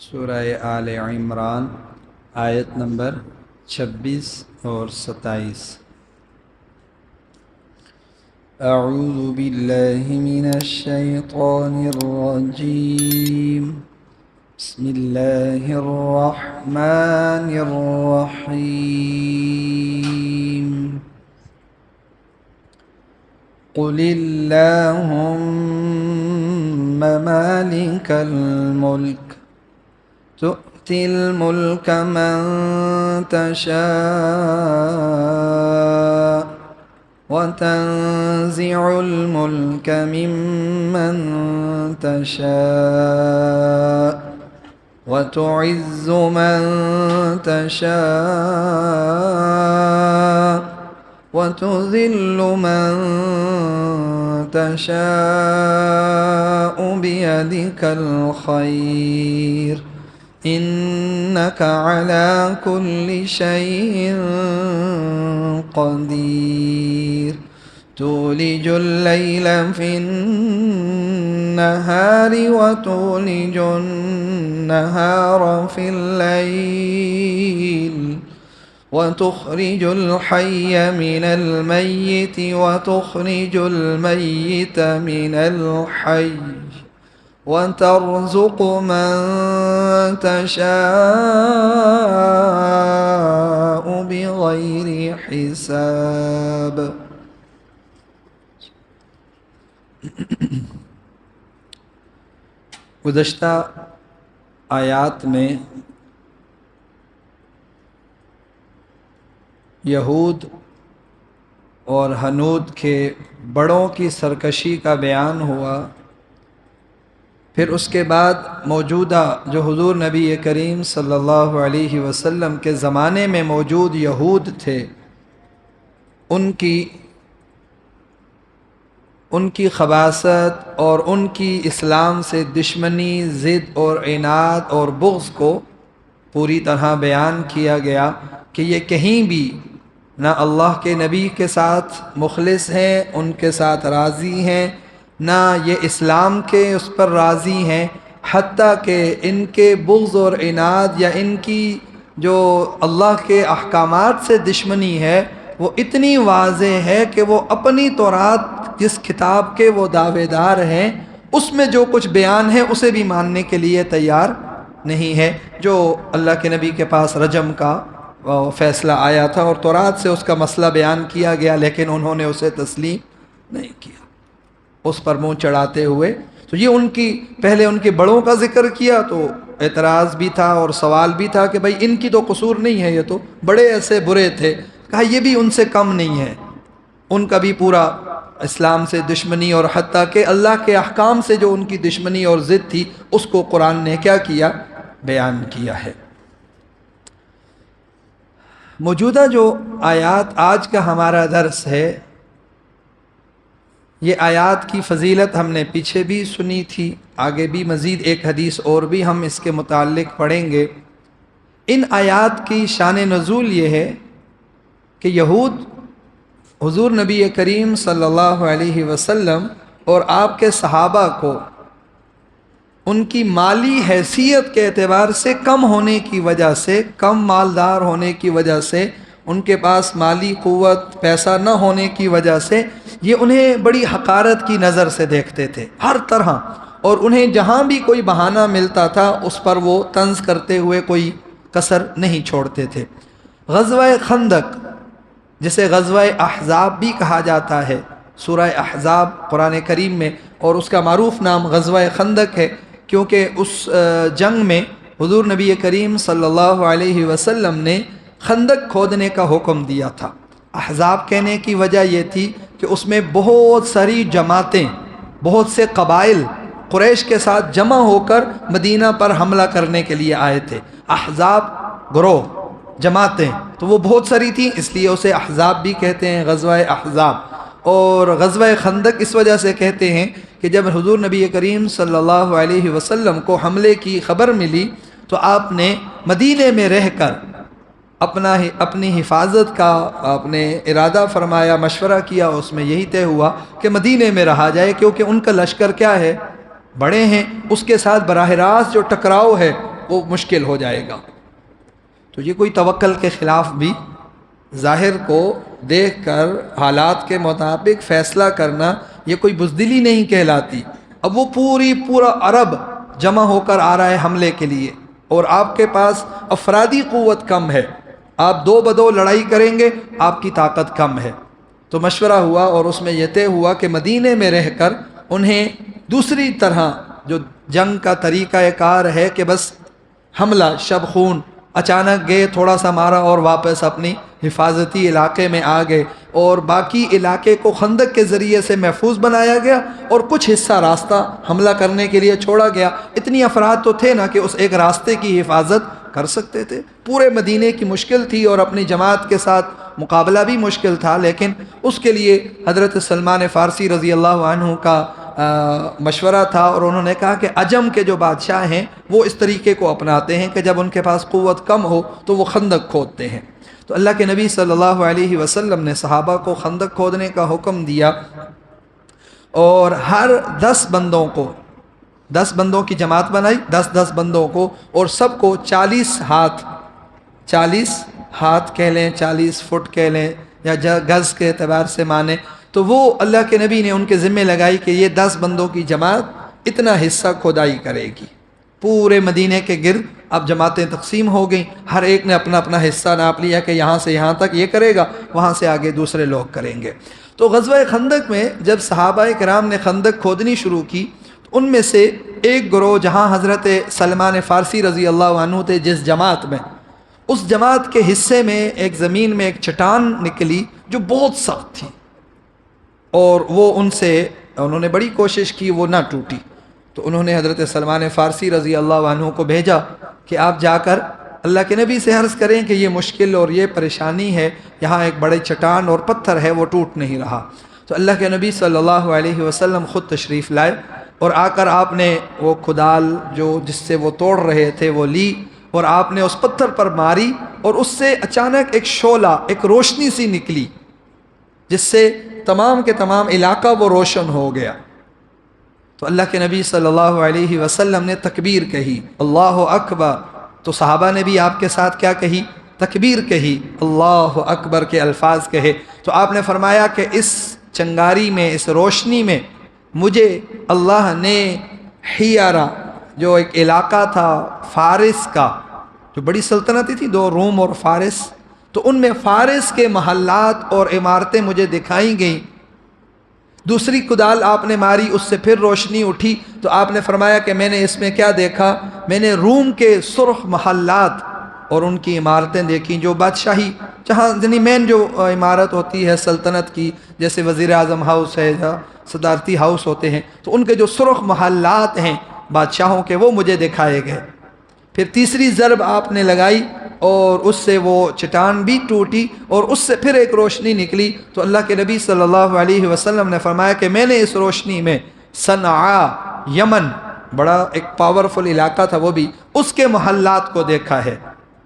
سورہ آل عمران آیت نمبر 26 اور 27۔ اعوذ باللہ من الشیطان الرجیم، بسم اللہ الرحمن الرحیم۔ قل اللہم مالک الملک تؤتی الملک من تشاء وتنزع الملك ممن تشاء وتعز من تشاء وتذل من تشاء بيدك الخير إنك على كل شيء قدير تولج الليل في النهار وتولج النهار في الليل وتخرج الحي من الميت وتخرج الميت من الحي وترزق من تشاء بغير حساب۔ گزشتہ آیات میں یہود اور ہنود کے بڑوں کی سرکشی کا بیان ہوا، پھر اس کے بعد موجودہ جو حضور نبی کریم صلی اللہ علیہ وسلم کے زمانے میں موجود یہود تھے، ان کی خباثت اور ان کی اسلام سے دشمنی، ضد اور عناد اور بغض کو پوری طرح بیان کیا گیا کہ یہ کہیں بھی نہ اللہ کے نبی کے ساتھ مخلص ہیں، ان کے ساتھ راضی ہیں، نہ یہ اسلام کے اس پر راضی ہیں، حتیٰ کہ ان کے بغض اور عناد یا ان کی جو اللہ کے احکامات سے دشمنی ہے وہ اتنی واضح ہے کہ وہ اپنی تورات جس کتاب کے وہ دعوے دار ہیں اس میں جو کچھ بیان ہے اسے بھی ماننے کے لیے تیار نہیں ہے۔ جو اللہ کے نبی کے پاس رجم کا فیصلہ آیا تھا اور تورات سے اس کا مسئلہ بیان کیا گیا، لیکن انہوں نے اسے تسلیم نہیں کیا، اس پر منہ چڑھاتے ہوئے۔ تو یہ پہلے ان کے بڑوں کا ذکر کیا تو اعتراض بھی تھا اور سوال بھی تھا کہ بھائی ان کی تو قصور نہیں ہے، یہ تو بڑے ایسے برے تھے۔ کہا یہ بھی ان سے کم نہیں ہے، ان کا بھی پورا اسلام سے دشمنی اور حتیٰ کہ اللہ کے احکام سے جو ان کی دشمنی اور ضد تھی اس کو قرآن نے کیا کیا؟ بیان کیا ہے۔ موجودہ جو آیات آج کا ہمارا درس ہے، یہ آیات کی فضیلت ہم نے پیچھے بھی سنی تھی، آگے بھی مزید ایک حدیث اور بھی ہم اس کے متعلق پڑھیں گے۔ ان آیات کی شان نزول یہ ہے کہ یہود حضور نبی کریم صلی اللہ علیہ وسلم اور آپ کے صحابہ کو ان کی مالی حیثیت کے اعتبار سے کم ہونے کی وجہ سے، کم مالدار ہونے کی وجہ سے، ان کے پاس مالی قوت پیسہ نہ ہونے کی وجہ سے یہ انہیں بڑی حقارت کی نظر سے دیکھتے تھے ہر طرح، اور انہیں جہاں بھی کوئی بہانہ ملتا تھا اس پر وہ طنز کرتے ہوئے کوئی کسر نہیں چھوڑتے تھے۔ غزوہ خندق، جسے غزوہ احزاب بھی کہا جاتا ہے، سورہ احزاب قرآن کریم میں، اور اس کا معروف نام غزوہ خندق ہے کیونکہ اس جنگ میں حضور نبی کریم صلی اللہ علیہ وسلم نے خندق کھودنے کا حکم دیا تھا۔ احزاب کہنے کی وجہ یہ تھی کہ اس میں بہت ساری جماعتیں، بہت سے قبائل قریش کے ساتھ جمع ہو کر مدینہ پر حملہ کرنے کے لیے آئے تھے۔ احزاب گروہ، جماعتیں، تو وہ بہت ساری تھیں، اس لیے اسے احزاب بھی کہتے ہیں، غزوہ احزاب۔ اور غزوہ خندق اس وجہ سے کہتے ہیں کہ جب حضور نبی کریم صلی اللہ علیہ وسلم کو حملے کی خبر ملی تو آپ نے مدینے میں رہ کر اپنی حفاظت کا آپ نے ارادہ فرمایا، مشورہ کیا، اس میں یہی طے ہوا کہ مدینے میں رہا جائے، کیونکہ ان کا لشکر کیا ہے؟ بڑے ہیں، اس کے ساتھ براہ راست جو ٹکراؤ ہے وہ مشکل ہو جائے گا۔ تو یہ کوئی توکل کے خلاف بھی ظاہر کو دیکھ کر حالات کے مطابق فیصلہ کرنا یہ کوئی بزدلی نہیں کہلاتی۔ اب وہ پورا عرب جمع ہو کر آ رہا ہے حملے کے لیے، اور آپ کے پاس افرادی قوت کم ہے، آپ دو بدو لڑائی کریں گے، آپ کی طاقت کم ہے۔ تو مشورہ ہوا اور اس میں یہ طے ہوا کہ مدینے میں رہ کر انہیں دوسری طرح جو جنگ کا طریقہ کار ہے کہ بس حملہ شب خون، اچانک گئے، تھوڑا سا مارا اور واپس اپنی حفاظتی علاقے میں آ گئے، اور باقی علاقے کو خندق کے ذریعے سے محفوظ بنایا گیا اور کچھ حصہ راستہ حملہ کرنے کے لیے چھوڑا گیا۔ اتنی افراد تو تھے نا کہ اس ایک راستے کی حفاظت کر سکتے تھے۔ پورے مدینے کی مشکل تھی اور اپنی جماعت کے ساتھ مقابلہ بھی مشکل تھا، لیکن اس کے لیے حضرت سلمان فارسی رضی اللہ عنہ کا مشورہ تھا، اور انہوں نے کہا کہ عجم کے جو بادشاہ ہیں وہ اس طریقے کو اپناتے ہیں کہ جب ان کے پاس قوت کم ہو تو وہ خندق کھودتے ہیں۔ تو اللہ کے نبی صلی اللہ علیہ وسلم نے صحابہ کو خندق کھودنے کا حکم دیا، اور ہر 10 بندوں کو، 10 بندوں کی جماعت بنائی، 10 بندوں کو، اور سب کو 40 ہاتھ کہہ لیں، 40 فٹ کہہ لیں، یا گز کے اعتبار سے مانیں، تو وہ اللہ کے نبی نے ان کے ذمہ لگائی کہ یہ 10 بندوں کی جماعت اتنا حصہ کھدائی کرے گی۔ پورے مدینے کے گرد اب جماعتیں تقسیم ہو گئیں، ہر ایک نے اپنا اپنا حصہ ناپ لیا کہ یہاں سے یہاں تک یہ کرے گا، وہاں سے آگے دوسرے لوگ کریں گے۔ تو غزوہ خندق میں جب صحابہ کرام نے خندق کھودنی شروع کی، تو ان میں سے ایک گروہ جہاں حضرت سلمان فارسی رضی اللہ عنہ تھے جس جماعت میں، اس جماعت کے حصے میں ایک زمین میں ایک چٹان نکلی جو بہت سخت تھی، اور وہ انہوں نے بڑی کوشش کی، وہ نہ ٹوٹی۔ تو انہوں نے حضرت سلمان فارسی رضی اللہ عنہ کو بھیجا کہ آپ جا کر اللہ کے نبی سے عرض کریں کہ یہ مشکل اور یہ پریشانی ہے، یہاں ایک بڑے چٹان اور پتھر ہے، وہ ٹوٹ نہیں رہا۔ تو اللہ کے نبی صلی اللہ علیہ وسلم خود تشریف لائے، اور آ کر آپ نے وہ کھدال جس سے وہ توڑ رہے تھے وہ لی، اور آپ نے اس پتھر پر ماری، اور اس سے اچانک ایک شعلہ، ایک روشنی سی نکلی، جس سے تمام کے تمام علاقہ وہ روشن ہو گیا۔ تو اللہ کے نبی صلی اللہ علیہ وسلم نے تکبیر کہی، اللہ اکبر، تو صحابہ نے بھی آپ کے ساتھ کیا کہی؟ تکبیر کہی، اللہ اکبر کے الفاظ کہے۔ تو آپ نے فرمایا کہ اس چنگاری میں، اس روشنی میں مجھے اللہ نے حیارہ، جو ایک علاقہ تھا فارس کا، جو بڑی سلطنتیں تھی، 2 روم اور فارس، تو ان میں فارس کے محلات اور عمارتیں مجھے دکھائی گئیں۔ دوسری کدال آپ نے ماری، اس سے پھر روشنی اٹھی، تو آپ نے فرمایا کہ میں نے اس میں کیا دیکھا؟ میں نے روم کے سرخ محلات اور ان کی عمارتیں دیکھیں، جو بادشاہی، جہاں مین جو عمارت ہوتی ہے سلطنت کی، جیسے وزیر اعظم ہاؤس ہے یا صدارتی ہاؤس ہوتے ہیں، تو ان کے جو سرخ محلات ہیں بادشاہوں کے، وہ مجھے دکھائے گئے۔ پھر تیسری ضرب آپ نے لگائی، اور اس سے وہ چٹان بھی ٹوٹی، اور اس سے پھر ایک روشنی نکلی۔ تو اللہ کے نبی صلی اللہ علیہ وسلم نے فرمایا کہ میں نے اس روشنی میں صنعاء، یمن، بڑا ایک پاورفل علاقہ تھا وہ بھی، اس کے محلات کو دیکھا ہے۔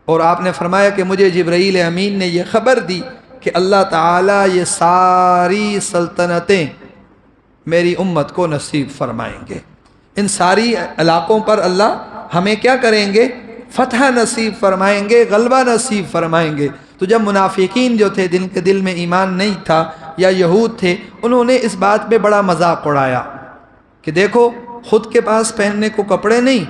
اور آپ نے فرمایا کہ مجھے جبرائیل امین نے یہ خبر دی کہ اللہ تعالیٰ یہ ساری سلطنتیں میری امت کو نصیب فرمائیں گے، ان ساری علاقوں پر اللہ ہمیں کیا کریں گے؟ فتح نصیب فرمائیں گے، غلبہ نصیب فرمائیں گے۔ تو جب منافقین جو تھے، جن کے دل میں ایمان نہیں تھا، یا یہود تھے، انہوں نے اس بات پہ بڑا مذاق اڑایا کہ دیکھو، خود کے پاس پہننے کو کپڑے نہیں،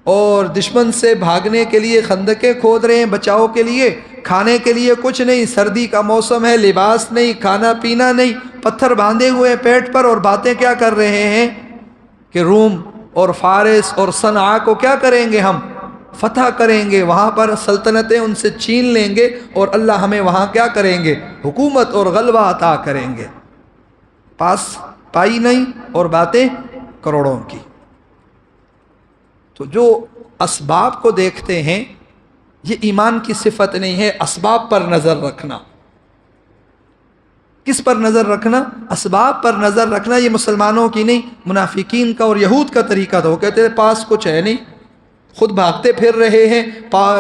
اور دشمن سے بھاگنے کے لیے خندقیں کھود رہے ہیں، بچاؤ کے لیے، کھانے کے لیے کچھ نہیں، سردی کا موسم ہے، لباس نہیں، کھانا پینا نہیں، پتھر باندھے ہوئے پیٹ پر، اور باتیں کیا کر رہے ہیں کہ روم اور فارس اور صنعاء کو کیا کریں گے؟ ہم فتح کریں گے، وہاں پر سلطنتیں ان سے چھین لیں گے، اور اللہ ہمیں وہاں کیا کریں گے؟ حکومت اور غلبہ عطا کریں گے۔ پاس پائی نہیں، اور باتیں کروڑوں کی۔ تو جو اسباب کو دیکھتے ہیں، یہ ایمان کی صفت نہیں ہے۔ اسباب پر نظر رکھنا، کس پر نظر رکھنا؟ اسباب پر نظر رکھنا، یہ مسلمانوں کی نہیں، منافقین کا اور یہود کا طریقہ تھا۔ وہ کہتے ہیں پاس کچھ ہے نہیں، خود بھاگتے پھر رہے ہیں،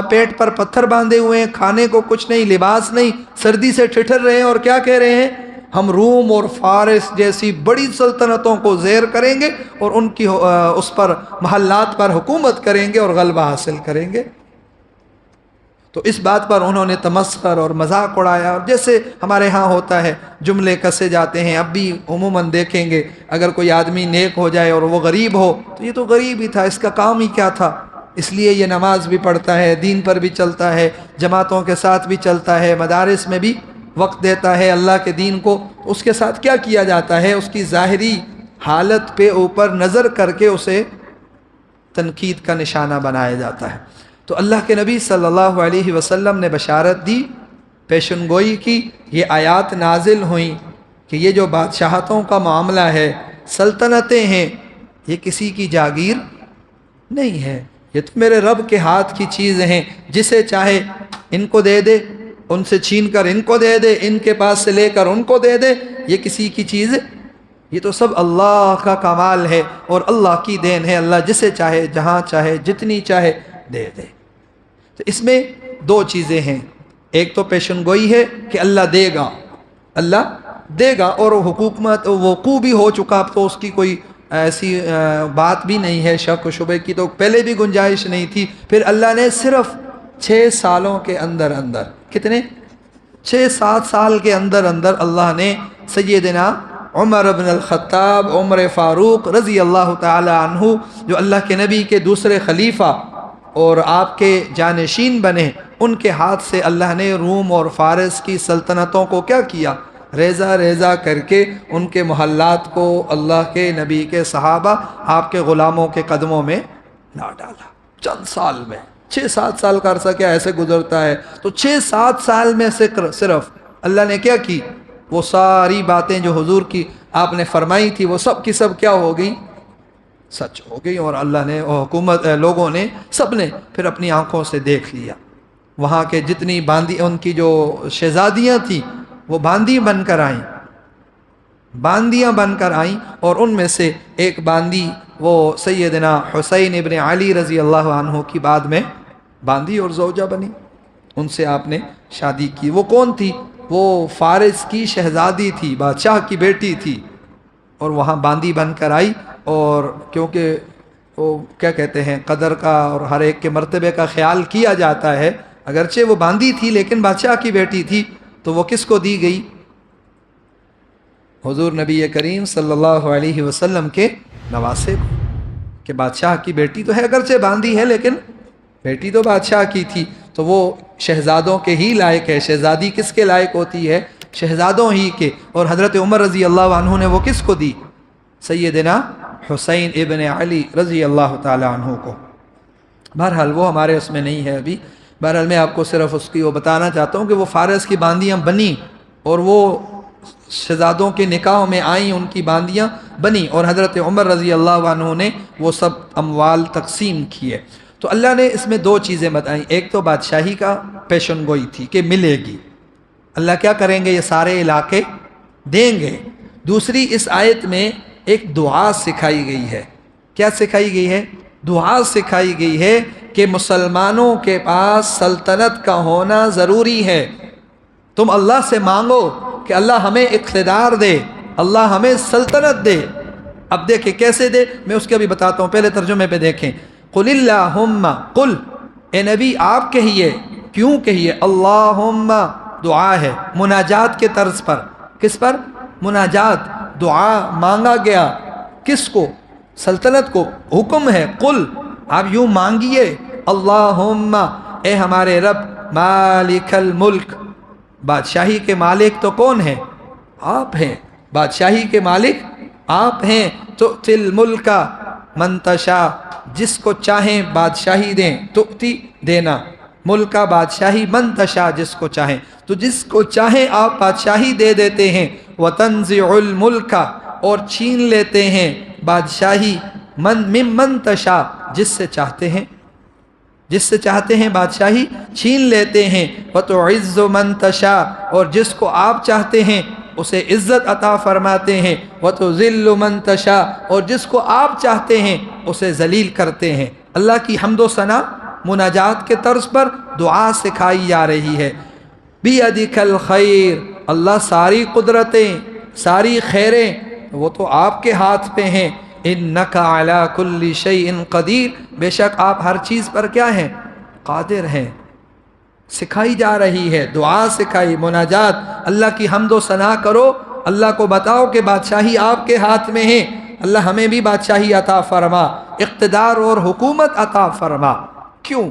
پیٹ پر پتھر باندھے ہوئے ہیں، کھانے کو کچھ نہیں، لباس نہیں، سردی سے ٹھٹر رہے ہیں، اور کیا کہہ رہے ہیں ہم روم اور فارس جیسی بڑی سلطنتوں کو زیر کریں گے اور ان کی اس پر محلات پر حکومت کریں گے اور غلبہ حاصل کریں گے۔ تو اس بات پر انہوں نے تمسخر اور مذاق اڑایا، اور جیسے ہمارے ہاں ہوتا ہے جملے کسے جاتے ہیں، اب بھی عموماً دیکھیں گے اگر کوئی آدمی نیک ہو جائے اور وہ غریب ہو تو یہ تو غریب ہی تھا، اس کا کام ہی کیا تھا، اس لیے یہ نماز بھی پڑھتا ہے، دین پر بھی چلتا ہے، جماعتوں کے ساتھ بھی چلتا ہے، مدارس میں بھی وقت دیتا ہے اللہ کے دین کو۔ اس کے ساتھ کیا کیا جاتا ہے؟ اس کی ظاہری حالت پہ اوپر نظر کر کے اسے تنقید کا نشانہ بنایا جاتا ہے۔ تو اللہ کے نبی صلی اللہ علیہ وسلم نے بشارت دی، پیشن گوئی کی، یہ آیات نازل ہوئیں کہ یہ جو بادشاہتوں کا معاملہ ہے، سلطنتیں ہیں، یہ کسی کی جاگیر نہیں ہے، یہ تو میرے رب کے ہاتھ کی چیزیں ہیں، جسے چاہے ان کو دے دے، ان سے چھین کر ان کو دے دے، ان کے پاس سے لے کر ان کو دے دے، یہ کسی کی چیز، یہ تو سب اللہ کا کمال ہے اور اللہ کی دین ہے، اللہ جسے چاہے جہاں چاہے جتنی چاہے دے دے۔ تو اس میں دو چیزیں ہیں، ایک تو پیشن گوئی ہے کہ اللہ دے گا، اللہ دے گا، اور حکومت وقوع بھی ہو چکا، اب تو اس کی کوئی ایسی بات بھی نہیں ہے، شک و شبے کی تو پہلے بھی گنجائش نہیں تھی، پھر اللہ نے صرف 6 سالوں کے اندر اندر، کتنے 6-7 سال کے اندر اندر اللہ نے سیدنا عمر بن الخطاب، عمر فاروق رضی اللہ تعالی عنہ، جو اللہ کے نبی کے دوسرے خلیفہ اور آپ کے جانشین بنے، ان کے ہاتھ سے اللہ نے روم اور فارس کی سلطنتوں کو کیا کیا؟ ریزہ ریزہ کر کے ان کے محلات کو اللہ کے نبی کے صحابہ، آپ کے غلاموں کے قدموں میں لا ڈالا۔ چند سال میں 6-7 سال کا عرصہ کیا ایسے گزرتا ہے، تو 6-7 سال میں سے صرف اللہ نے کیا کی؟ وہ ساری باتیں جو حضور کی آپ نے فرمائی تھی وہ سب کی سب کیا ہو گئی؟ سچ ہو گئی، اور اللہ نے اور حکومت لوگوں نے سب نے پھر اپنی آنکھوں سے دیکھ لیا۔ وہاں کے جتنی باندی ان کی جو شہزادیاں تھیں وہ باندی بن کر آئیں، باندیاں بن کر آئیں، اور ان میں سے ایک باندی وہ سیدنا حسین ابن علی رضی اللہ عنہ کی بعد میں باندی اور زوجہ بنی، ان سے آپ نے شادی کی۔ وہ کون تھی؟ وہ فارس کی شہزادی تھی، بادشاہ کی بیٹی تھی، اور وہاں باندی بن کر آئی، اور کیونکہ وہ کیا کہتے ہیں قدر کا اور ہر ایک کے مرتبے کا خیال کیا جاتا ہے، اگرچہ وہ باندی تھی لیکن بادشاہ کی بیٹی تھی، تو وہ کس کو دی گئی؟ حضور نبی کریم صلی اللہ علیہ وسلم کے نواسے کو، کہ بادشاہ کی بیٹی تو ہے، اگرچہ باندی ہے لیکن بیٹی تو بادشاہ کی تھی، تو وہ شہزادوں کے ہی لائق ہے۔ شہزادی کس کے لائق ہوتی ہے؟ شہزادوں ہی کے۔ اور حضرت عمر رضی اللہ عنہ نے وہ کس کو دی؟ سیدنا حسین ابن علی رضی اللہ تعالی عنہ کو۔ بہرحال وہ ہمارے اس میں نہیں ہے ابھی، بہرحال میں آپ کو صرف اس کی وہ بتانا چاہتا ہوں کہ وہ فارس کی باندیاں بنی، اور وہ شہزادوں کے نکاح میں آئیں، ان کی باندیاں بنی، اور حضرت عمر رضی اللہ عنہ نے وہ سب اموال تقسیم کیے۔ تو اللہ نے اس میں 2 چیزیں بتائیں، ایک تو بادشاہی کا پیشن گوئی تھی کہ ملے گی، اللہ کیا کریں گے؟ یہ سارے علاقے دیں گے۔ دوسری اس آیت میں ایک دعا سکھائی گئی ہے۔ کیا سکھائی گئی ہے؟ دعا سکھائی گئی ہے کہ مسلمانوں کے پاس سلطنت کا ہونا ضروری ہے۔ تم اللہ سے مانگو کہ اللہ ہمیں اقتدار دے، اللہ ہمیں سلطنت دے۔ اب دیکھیں کیسے دے، میں اس کے بھی بتاتا ہوں، پہلے ترجمے پہ دیکھیں۔ قل اللہم، قل اے نبی آپ کہیے، کیوں کہیے؟ اللہم دعا ہے، مناجات کے طرز پر۔ کس پر؟ مناجات، دعا مانگا گیا، کس کو؟ سلطنت کو۔ حکم ہے قل، آپ یوں مانگیے، اللہم اے ہمارے رب، مالک الملک، بادشاہی کے مالک تو کون ہیں؟ آپ ہیں، بادشاہی کے مالک آپ ہیں۔ تؤتی الملک من تشاء، جس کو چاہیں بادشاہی دیں، تؤتی دینا، ملک بادشاہی، من تشاء جس کو چاہیں، تو جس کو چاہیں آپ بادشاہی دے دیتے ہیں۔ وتنزع الملک، اور چھین لیتے ہیں بادشاہی، من تشاء جس سے چاہتے ہیں، جس سے چاہتے ہیں بادشاہی چھین لیتے ہیں۔ وتعز من تشاء، اور جس کو آپ چاہتے ہیں اسے عزت عطا فرماتے ہیں۔ وتذل من تشاء، اور جس کو آپ چاہتے ہیں اسے ذلیل کرتے ہیں۔ اللہ کی حمد و ثنا مناجات کے طرز پر دعا سکھائی جا رہی ہے۔ بیدک الخیر، اللہ ساری قدرتیں ساری خیریں وہ تو آپ کے ہاتھ پہ ہیں، انک علی کل شیء قدیر، بے شک آپ ہر چیز پر کیا ہیں؟ قادر ہیں۔ سکھائی جا رہی ہے، دعا سکھائی، مناجات، اللہ کی حمد و ثنا کرو، اللہ کو بتاؤ کہ بادشاہی آپ کے ہاتھ میں ہے، اللہ ہمیں بھی بادشاہی عطا فرما، اقتدار اور حکومت عطا فرما۔ کیوں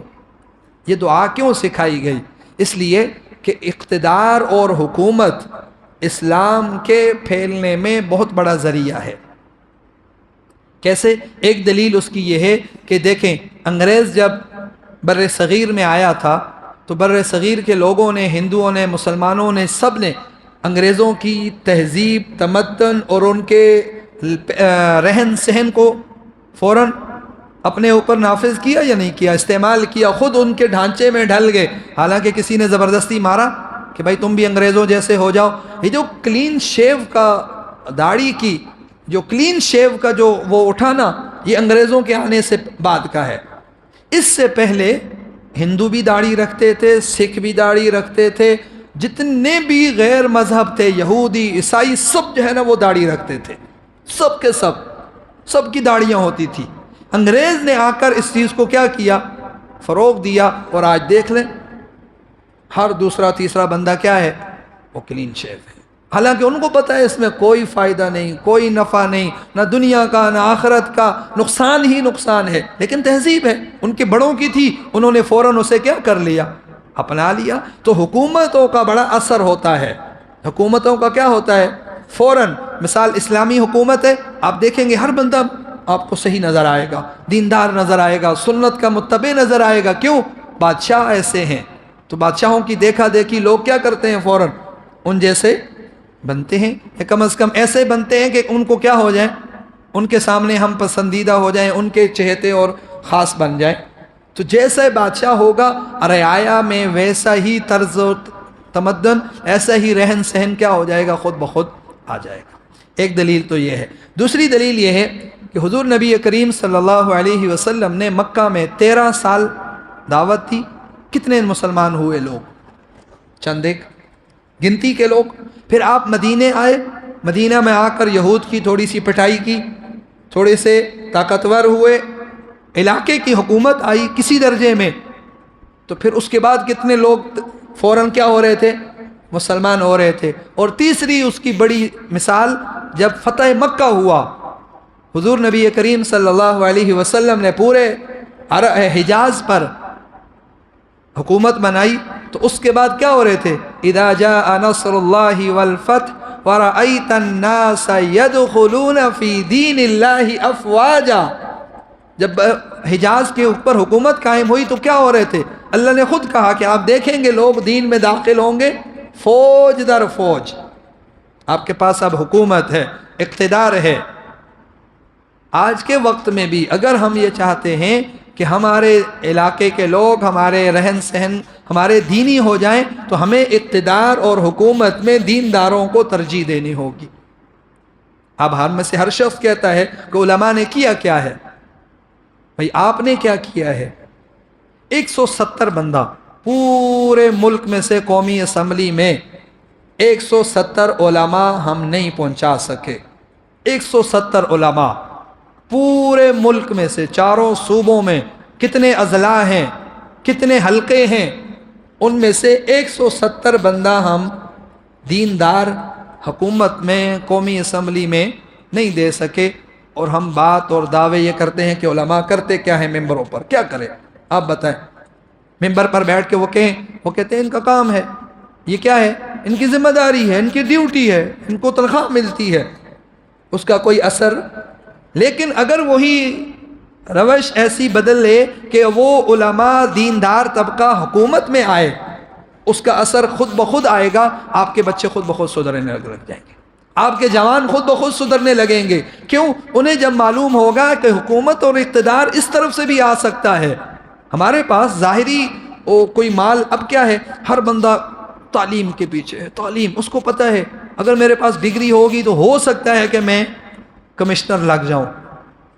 یہ دعا کیوں سکھائی گئی؟ اس لیے کہ اقتدار اور حکومت اسلام کے پھیلنے میں بہت بڑا ذریعہ ہے۔ کیسے؟ ایک دلیل اس کی یہ ہے کہ دیکھیں، انگریز جب بر صغیر میں آیا تھا تو بر صغیر کے لوگوں نے، ہندوؤں نے، مسلمانوں نے، سب نے انگریزوں کی تہذیب، تمدن اور ان کے رہن سہن کو فوراً اپنے اوپر نافذ کیا یا نہیں کیا؟ استعمال کیا، خود ان کے ڈھانچے میں ڈھل گئے۔ حالانکہ کسی نے زبردستی مارا کہ بھائی تم بھی انگریزوں جیسے ہو جاؤ؟ یہ جو کلین شیو کا، داڑھی کی جو کلین شیو کا جو وہ اٹھانا، یہ انگریزوں کے آنے سے بعد کا ہے۔ اس سے پہلے ہندو بھی داڑھی رکھتے تھے، سکھ بھی داڑھی رکھتے تھے، جتنے بھی غیر مذہب تھے، یہودی، عیسائی، سب جو ہے نا وہ داڑھی رکھتے تھے، سب کے سب کی داڑھیاں ہوتی تھی۔ انگریز نے آ کر اس چیز کو کیا کیا؟ فروغ دیا، اور آج دیکھ لیں ہر دوسرا تیسرا بندہ کیا ہے؟ وہ کلین شیو ہے۔ حالانکہ ان کو پتہ ہے اس میں کوئی فائدہ نہیں، کوئی نفع نہیں، نہ دنیا کا نہ آخرت کا، نقصان ہی نقصان ہے، لیکن تہذیب ہے، ان کے بڑوں کی تھی، انہوں نے فوراً اسے کیا کر لیا؟ اپنا لیا۔ تو حکومتوں کا بڑا اثر ہوتا ہے، حکومتوں کا کیا ہوتا ہے؟ فوراً مثال اسلامی حکومت ہے، آپ دیکھیں گے ہر بندہ آپ کو صحیح نظر آئے گا، دیندار نظر آئے گا، سنت کا متبع نظر آئے گا۔ کیوں؟ بادشاہ ایسے ہیں۔ تو بادشاہوں کی دیکھا دیکھی لوگ کیا کرتے ہیں؟ فوراً ان جیسے بنتے ہیں، یا کم از کم ایسے بنتے ہیں کہ ان کو کیا ہو جائیں، ان کے سامنے ہم پسندیدہ ہو جائیں، ان کے چہتے اور خاص بن جائیں۔ تو جیسے بادشاہ ہوگا رعایا میں ویسا ہی طرز و تمدن، ایسا ہی رہن سہن کیا ہو جائے گا؟ خود بخود آ جائے گا۔ ایک دلیل تو یہ ہے۔ دوسری دلیل یہ ہے کہ حضور نبی کریم صلی اللہ علیہ وسلم نے مکہ میں 13 سال دعوت دی۔ کتنے مسلمان ہوئے لوگ؟ چند ایک گنتی کے لوگ۔ پھر آپ مدینے آئے، مدینہ میں آ کر یہود کی تھوڑی سی پٹائی کی، تھوڑے سے طاقتور ہوئے، علاقے کی حکومت آئی کسی درجے میں، تو پھر اس کے بعد کتنے لوگ فوراً کیا ہو رہے تھے؟ مسلمان ہو رہے تھے۔ اور تیسری اس کی بڑی مثال جب فتح مکہ ہوا، حضور نبی کریم صلی اللہ علیہ وسلم نے پورے حجاز پر حکومت بنائی، تو اس کے بعد کیا ہو رہے تھے؟ اذا جاء نصر اللہ والفتح ورأیت الناس يدخلون فی دین اللہ افواجا۔ جب حجاز کے اوپر حکومت قائم ہوئی تو کیا ہو رہے تھے؟ اللہ نے خود کہا کہ آپ دیکھیں گے لوگ دین میں داخل ہوں گے فوج در فوج۔ آپ کے پاس اب حکومت ہے، اقتدار ہے۔ آج کے وقت میں بھی اگر ہم یہ چاہتے ہیں کہ ہمارے علاقے کے لوگ، ہمارے رہن سہن ہمارے دینی ہو جائیں، تو ہمیں اقتدار اور حکومت میں دینداروں کو ترجیح دینی ہوگی۔ اب ہم میں سے ہر شخص کہتا ہے کہ علماء نے کیا کیا ہے؟ بھئی آپ نے کیا کیا ہے؟ 170 بندہ پورے ملک میں سے قومی اسمبلی میں 170 علماء ہم نہیں پہنچا سکے۔ 170 علماء پورے ملک میں سے، چاروں صوبوں میں کتنے اضلاع ہیں، کتنے حلقے ہیں، ان میں سے 170 بندہ ہم دیندار حکومت میں، قومی اسمبلی میں نہیں دے سکے۔ اور ہم بات اور دعوے یہ کرتے ہیں کہ علماء کرتے کیا ہیں ممبروں پر؟ کیا کریں آپ بتائیں؟ ممبر پر بیٹھ کے وہ کہتے ہیں ان کا کام ہے، یہ کیا ہے؟ ان کی ذمہ داری ہے، ان کی ڈیوٹی ہے، ان کو تنخواہ ملتی ہے، اس کا کوئی اثر۔ لیکن اگر وہی روش ایسی بدل لے کہ وہ علماء دیندار طبقہ حکومت میں آئے، اس کا اثر خود بخود آئے گا۔ آپ کے بچے خود بخود سدھرنے لگ جائیں گے، آپ کے جوان خود بخود سدھرنے لگیں گے۔ کیوں؟ انہیں جب معلوم ہوگا کہ حکومت اور اقتدار اس طرف سے بھی آ سکتا ہے۔ ہمارے پاس ظاہری کوئی مال اب کیا ہے؟ ہر بندہ تعلیم کے پیچھے ہے، تعلیم، اس کو پتہ ہے اگر میرے پاس ڈگری ہوگی تو ہو سکتا ہے کہ میں کمشنر لگ جاؤں،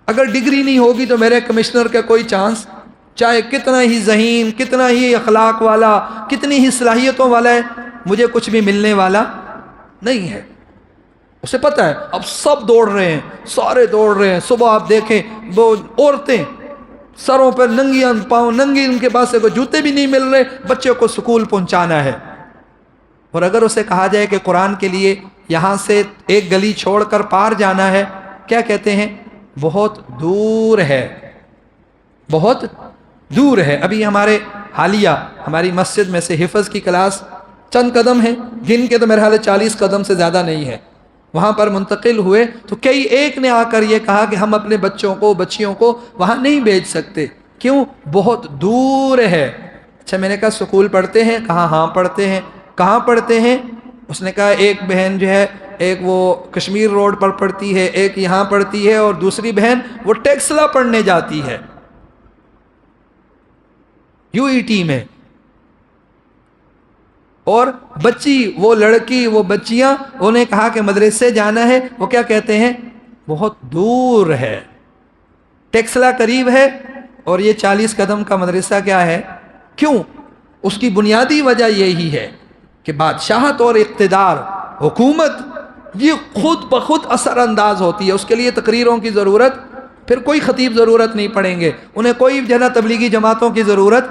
اگر ڈگری نہیں ہوگی تو میرے کمشنر کا کوئی چانس، چاہے کتنا ہی ذہین، کتنا ہی اخلاق والا، کتنی ہی صلاحیتوں والا ہے، مجھے کچھ بھی ملنے والا نہیں ہے. اسے پتہ ہے اب سب دوڑ رہے ہیں, سارے دوڑ رہے ہیں. صبح آپ دیکھیں وہ عورتیں سروں پر ننگیاں, پاؤں ننگی, ان کے پاس کوئی جوتے بھی نہیں مل رہے, بچے کو سکول پہنچانا ہے. اور اگر اسے کہا جائے کہ قرآن کے لیے یہاں سے ایک گلی چھوڑ کر پار جانا ہے, کیا کہتے ہیں؟ بہت دور ہے, بہت دور ہے. ابھی ہمارے حالیہ ہماری مسجد میں سے حفظ کی کلاس چند قدم ہے, گن کے تو میرے خیال 40 قدم سے زیادہ نہیں ہے, وہاں پر منتقل ہوئے تو کئی ایک نے آ کر یہ کہا کہ ہم اپنے بچوں کو بچیوں کو وہاں نہیں بھیج سکتے. کیوں؟ بہت دور ہے. اچھا, میں نے کہا سکول پڑھتے ہیں؟ کہا ہاں پڑھتے ہیں. کہاں پڑھتے ہیں؟ اس نے کہا ایک بہن جو ہے ایک وہ کشمیر روڈ پر پڑھتی ہے, ایک یہاں پڑھتی ہے, اور دوسری بہن وہ ٹیکسلا پڑھنے جاتی ہے UET میں. اور بچی وہ لڑکی وہ بچیاں انہیں کہا کہ مدرسے جانا ہے, وہ کیا کہتے ہیں؟ بہت دور ہے. ٹیکسلا قریب ہے اور یہ 40 قدم کا مدرسہ کیا ہے؟ کیوں؟ اس کی بنیادی وجہ یہی ہے کہ بادشاہت اور اقتدار, حکومت یہ خود بخود اثر انداز ہوتی ہے. اس کے لیے تقریروں کی ضرورت, پھر کوئی خطیب ضرورت نہیں پڑیں گے, انہیں کوئی جنا تبلیغی جماعتوں کی ضرورت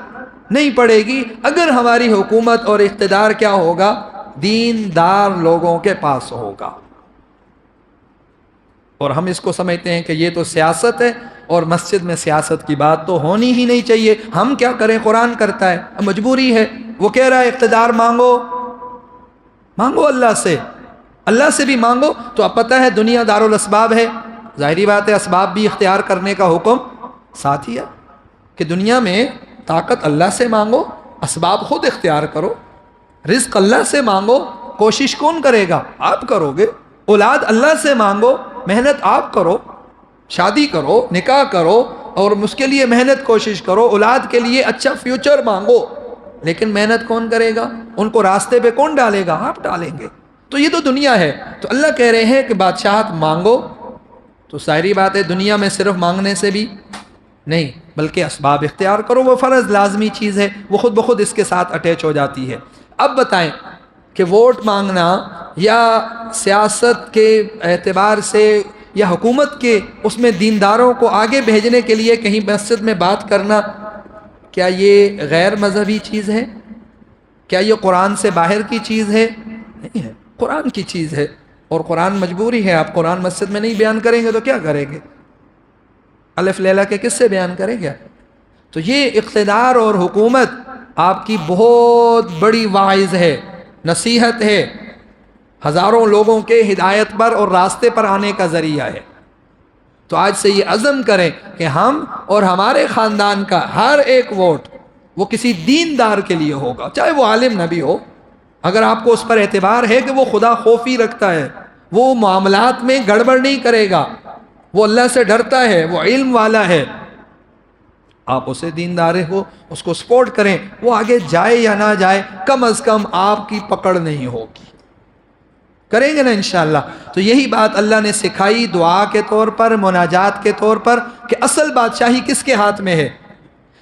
نہیں پڑے گی, اگر ہماری حکومت اور اقتدار کیا ہوگا؟ دیندار لوگوں کے پاس ہوگا. اور ہم اس کو سمجھتے ہیں کہ یہ تو سیاست ہے, اور مسجد میں سیاست کی بات تو ہونی ہی نہیں چاہیے. ہم کیا کریں؟ قرآن کرتا ہے, مجبوری ہے. وہ کہہ رہا ہے اقتدار مانگو, مانگو اللہ سے, اللہ سے بھی مانگو. تو اب پتہ ہے دنیا دارالاسباب ہے, ظاہری بات ہے اسباب بھی اختیار کرنے کا حکم ساتھ ہی ہے کہ دنیا میں طاقت اللہ سے مانگو, اسباب خود اختیار کرو. رزق اللہ سے مانگو, کوشش کون کرے گا؟ آپ کرو گے. اولاد اللہ سے مانگو, محنت آپ کرو, شادی کرو, نکاح کرو, اور اس کے لیے محنت کوشش کرو. اولاد کے لیے اچھا فیوچر مانگو, لیکن محنت کون کرے گا؟ ان کو راستے پہ کون ڈالے گا؟ آپ ڈالیں گے. تو یہ تو دنیا ہے. تو اللہ کہہ رہے ہیں کہ بادشاہت مانگو. تو ظاہری بات ہے دنیا میں صرف مانگنے سے بھی نہیں, بلکہ اسباب اختیار کرو. وہ فرض لازمی چیز ہے, وہ خود بخود اس کے ساتھ اٹیچ ہو جاتی ہے. اب بتائیں کہ ووٹ مانگنا یا سیاست کے اعتبار سے یا حکومت کے اس میں دینداروں کو آگے بھیجنے کے لیے کہیں مسجد میں بات کرنا, کیا یہ غیر مذہبی چیز ہے؟ کیا یہ قرآن سے باہر کی چیز ہے؟ نہیں ہے, قرآن کی چیز ہے. اور قرآن مجبوری ہے. آپ قرآن مسجد میں نہیں بیان کریں گے تو کیا کریں گے؟ الف لیلہ کے کس سے بیان کریں گے؟ تو یہ اقتدار اور حکومت آپ کی بہت بڑی واعظ ہے, نصیحت ہے, ہزاروں لوگوں کے ہدایت پر اور راستے پر آنے کا ذریعہ ہے. تو آج سے یہ عزم کریں کہ ہم اور ہمارے خاندان کا ہر ایک ووٹ وہ کسی دیندار کے لیے ہوگا, چاہے وہ عالم نہ بھی ہو. اگر آپ کو اس پر اعتبار ہے کہ وہ خدا خوفی رکھتا ہے, وہ معاملات میں گڑبڑ نہیں کرے گا, وہ اللہ سے ڈرتا ہے, وہ علم والا ہے, آپ اسے دیندار ہو, اس کو سپورٹ کریں. وہ آگے جائے یا نہ جائے, کم از کم آپ کی پکڑ نہیں ہوگی. کریں گے نا انشاءاللہ. تو یہی بات اللہ نے سکھائی دعا کے طور پر, مناجات کے طور پر, کہ اصل بادشاہی کس کے ہاتھ میں ہے.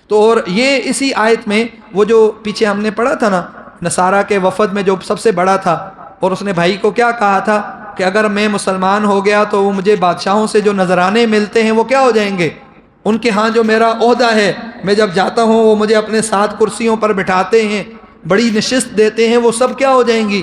تو اور یہ اسی آیت میں وہ جو پیچھے ہم نے پڑھا تھا نا, نصارہ کے وفد میں جو سب سے بڑا تھا, اور اس نے بھائی کو کیا کہا تھا کہ اگر میں مسلمان ہو گیا تو وہ مجھے بادشاہوں سے جو نذرانے ملتے ہیں وہ کیا ہو جائیں گے؟ ان کے ہاں جو میرا عہدہ ہے, میں جب جاتا ہوں وہ مجھے اپنے ساتھ کرسیوں پر بٹھاتے ہیں, بڑی نشست دیتے ہیں, وہ سب کیا ہو جائیں گی.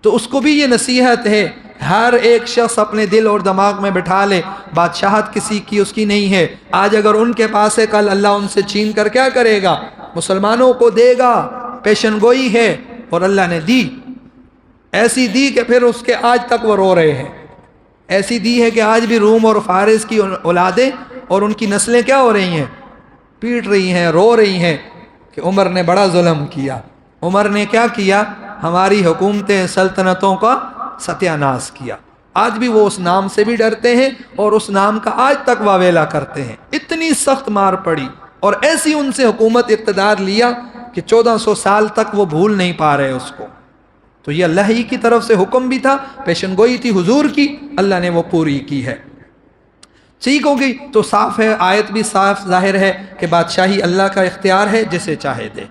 تو اس کو بھی یہ نصیحت ہے, ہر ایک شخص اپنے دل اور دماغ میں بٹھا لے بادشاہت کسی کی اس کی نہیں ہے. آج اگر ان کے پاس ہے, کل اللہ ان سے چھین کر کیا کرے گا؟ مسلمانوں کو دے گا. پیشن گوئی ہے, اور اللہ نے دی, ایسی دی کہ پھر اس کے آج تک وہ رو رہے ہیں. ایسی دی ہے کہ آج بھی روم اور فارس کی اولادیں اور ان کی نسلیں کیا ہو رہی ہیں؟ پیٹ رہی ہیں, رو رہی ہیں کہ عمر نے بڑا ظلم کیا. عمر نے کیا کیا؟ ہماری حکومتیں سلطنتوں کا ستیہ ناش کیا. آج بھی وہ اس نام سے بھی ڈرتے ہیں اور اس نام کا آج تک واویلا کرتے ہیں. اتنی سخت مار پڑی اور ایسی ان سے حکومت اقتدار لیا کہ 1400 سال تک وہ بھول نہیں پا رہے اس کو. تو یہ اللہ ہی کی طرف سے حکم بھی تھا, پیشن گوئی تھی حضور کی, اللہ نے وہ پوری کی ہے. ٹھیک ہوگی. تو صاف ہے, آیت بھی صاف ظاہر ہے کہ بادشاہی اللہ کا اختیار ہے, جسے چاہے دے.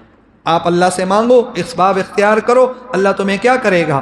آپ اللہ سے مانگو, اسباب اختیار کرو, اللہ تمہیں کیا کرے گا؟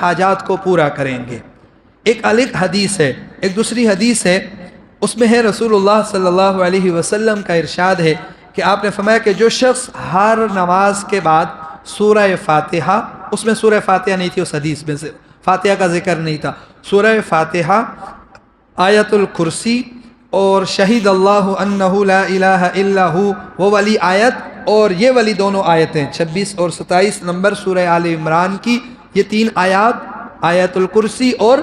حاجات کو پورا کریں گے۔ ایک الگ حدیث ہے، ایک دوسری حدیث ہے، اس میں ہے رسول اللہ صلی اللہ علیہ وسلم کا ارشاد ہے کہ آپ نے فرمایا کہ جو شخص ہر نماز کے بعد سورہ فاتحہ، اس میں سورہ فاتحہ نہیں تھی، اس حدیث میں سے فاتحہ کا ذکر نہیں تھا، سورہ فاتحہ، آیت الکرسی اور شہید اللہ انہ لا الہ الا ہو وہ والی آیت، اور یہ والی دونوں آیتیں 26 اور 27 نمبر سورہ آل عمران کی، یہ 3 آیات، آیت الکرسی اور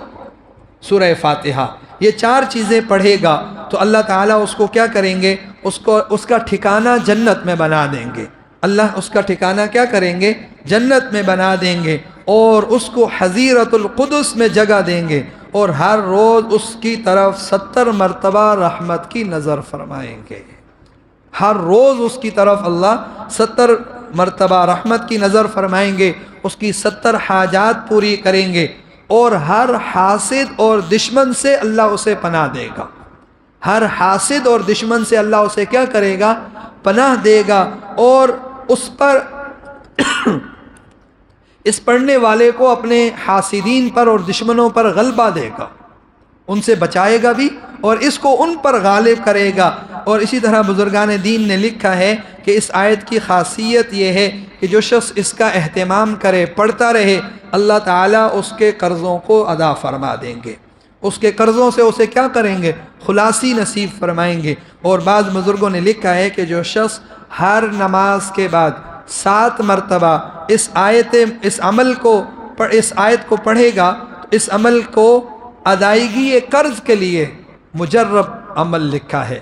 سورہ فاتحہ، یہ 4 چیزیں پڑھے گا تو اللہ تعالیٰ اس کو کیا کریں گے، اس کا ٹھکانہ جنت میں بنا دیں گے۔ اللہ اس کا ٹھکانہ کیا کریں گے، جنت میں بنا دیں گے، اور اس کو حضیرۃ القدس میں جگہ دیں گے، اور ہر روز اس کی طرف 70 مرتبہ رحمت کی نظر فرمائیں گے۔ ہر روز اس کی طرف اللہ 70 مرتبہ رحمت کی نظر فرمائیں گے، اس کی 70 حاجات پوری کریں گے، اور ہر حاسد اور دشمن سے اللہ اسے پناہ دے گا۔ ہر حاسد اور دشمن سے اللہ اسے کیا کرے گا، پناہ دے گا، اور اس پر اس پڑھنے والے کو اپنے حاسدین پر اور دشمنوں پر غلبہ دے گا، ان سے بچائے گا بھی اور اس کو ان پر غالب کرے گا۔ اور اسی طرح بزرگان دین نے لکھا ہے کہ اس آیت کی خاصیت یہ ہے کہ جو شخص اس کا اہتمام کرے، پڑھتا رہے، اللہ تعالیٰ اس کے قرضوں کو ادا فرما دیں گے، اس کے قرضوں سے اسے کیا کریں گے، خلاصی نصیب فرمائیں گے۔ اور بعض بزرگوں نے لکھا ہے کہ جو شخص ہر نماز کے بعد 7 مرتبہ اس آیت کو پڑھے گا تو اس عمل کو ادائیگی قرض کے لیے مجرب عمل لکھا ہے،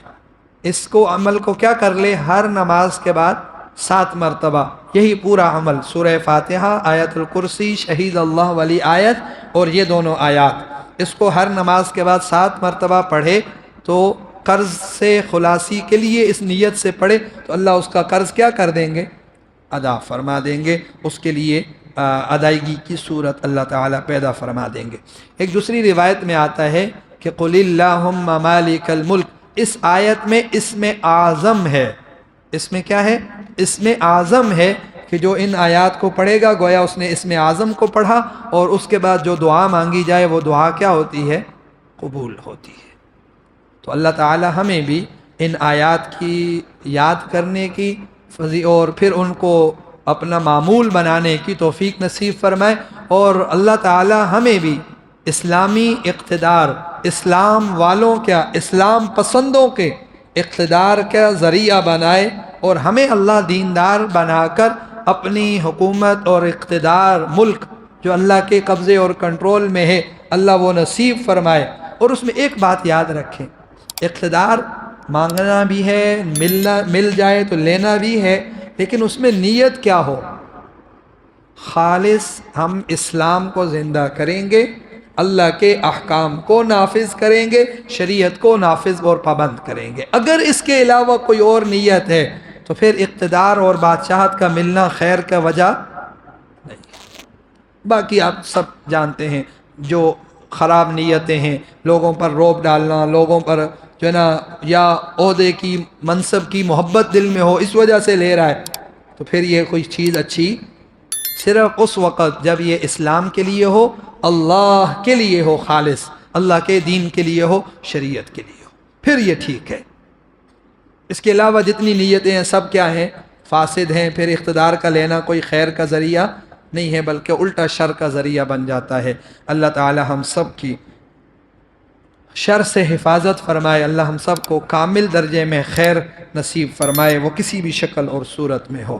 اس کو عمل کو کیا کر لے، ہر نماز کے بعد 7 مرتبہ یہی پورا عمل، سورہ فاتحہ، آیت الکرسی، شہید اللہ والی آیت اور یہ دونوں آیات، اس کو ہر نماز کے بعد 7 مرتبہ پڑھے تو قرض سے خلاصی کے لیے اس نیت سے پڑھے تو اللہ اس کا قرض کیا کر دیں گے، ادا فرما دیں گے، اس کے لیے ادائیگی کی صورت اللہ تعالیٰ پیدا فرما دیں گے۔ ایک دوسری روایت میں آتا ہے کہ قُلِ اللہم مالک الملک، اس آیت میں اسم اعظم ہے، اس میں کیا ہے، اسم اعظم ہے کہ جو ان آیات کو پڑھے گا گویا اس نے اسم اعظم کو پڑھا، اور اس کے بعد جو دعا مانگی جائے وہ دعا کیا ہوتی ہے، قبول ہوتی ہے۔ تو اللہ تعالیٰ ہمیں بھی ان آیات کی یاد کرنے کی اور پھر ان کو اپنا معمول بنانے کی توفیق نصیب فرمائے، اور اللہ تعالیٰ ہمیں بھی اسلامی اقتدار، اسلام والوں کیا، اسلام پسندوں کے اقتدار کا ذریعہ بنائے، اور ہمیں اللہ دیندار بنا کر اپنی حکومت اور اقتدار ملک جو اللہ کے قبضے اور کنٹرول میں ہے اللہ وہ نصیب فرمائے۔ اور اس میں ایک بات یاد رکھیں، اقتدار مانگنا بھی ہے، مل جائے تو لینا بھی ہے، لیکن اس میں نیت کیا ہو، خالص ہم اسلام کو زندہ کریں گے، اللہ کے احکام کو نافذ کریں گے، شریعت کو نافذ اور پابند کریں گے۔ اگر اس کے علاوہ کوئی اور نیت ہے تو پھر اقتدار اور بادشاہت کا ملنا خیر کا وجہ نہیں۔ باقی آپ سب جانتے ہیں جو خراب نیتیں ہیں، لوگوں پر روب ڈالنا، لوگوں پر جو ہے نا، یا عہدے کی منصب کی محبت دل میں ہو اس وجہ سے لے رہا ہے، تو پھر یہ کوئی چیز اچھی صرف اس وقت جب یہ اسلام کے لیے ہو، اللہ کے لیے ہو، خالص اللہ کے دین کے لیے ہو، شریعت کے لیے ہو، پھر یہ ٹھیک ہے۔ اس کے علاوہ جتنی نیتیں ہیں سب کیا ہیں، فاسد ہیں، پھر اقتدار کا لینا کوئی خیر کا ذریعہ نہیں ہے بلکہ الٹا شر کا ذریعہ بن جاتا ہے۔ اللہ تعالی ہم سب کی شر سے حفاظت فرمائے، اللہ ہم سب کو کامل درجے میں خیر نصیب فرمائے، وہ کسی بھی شکل اور صورت میں ہو۔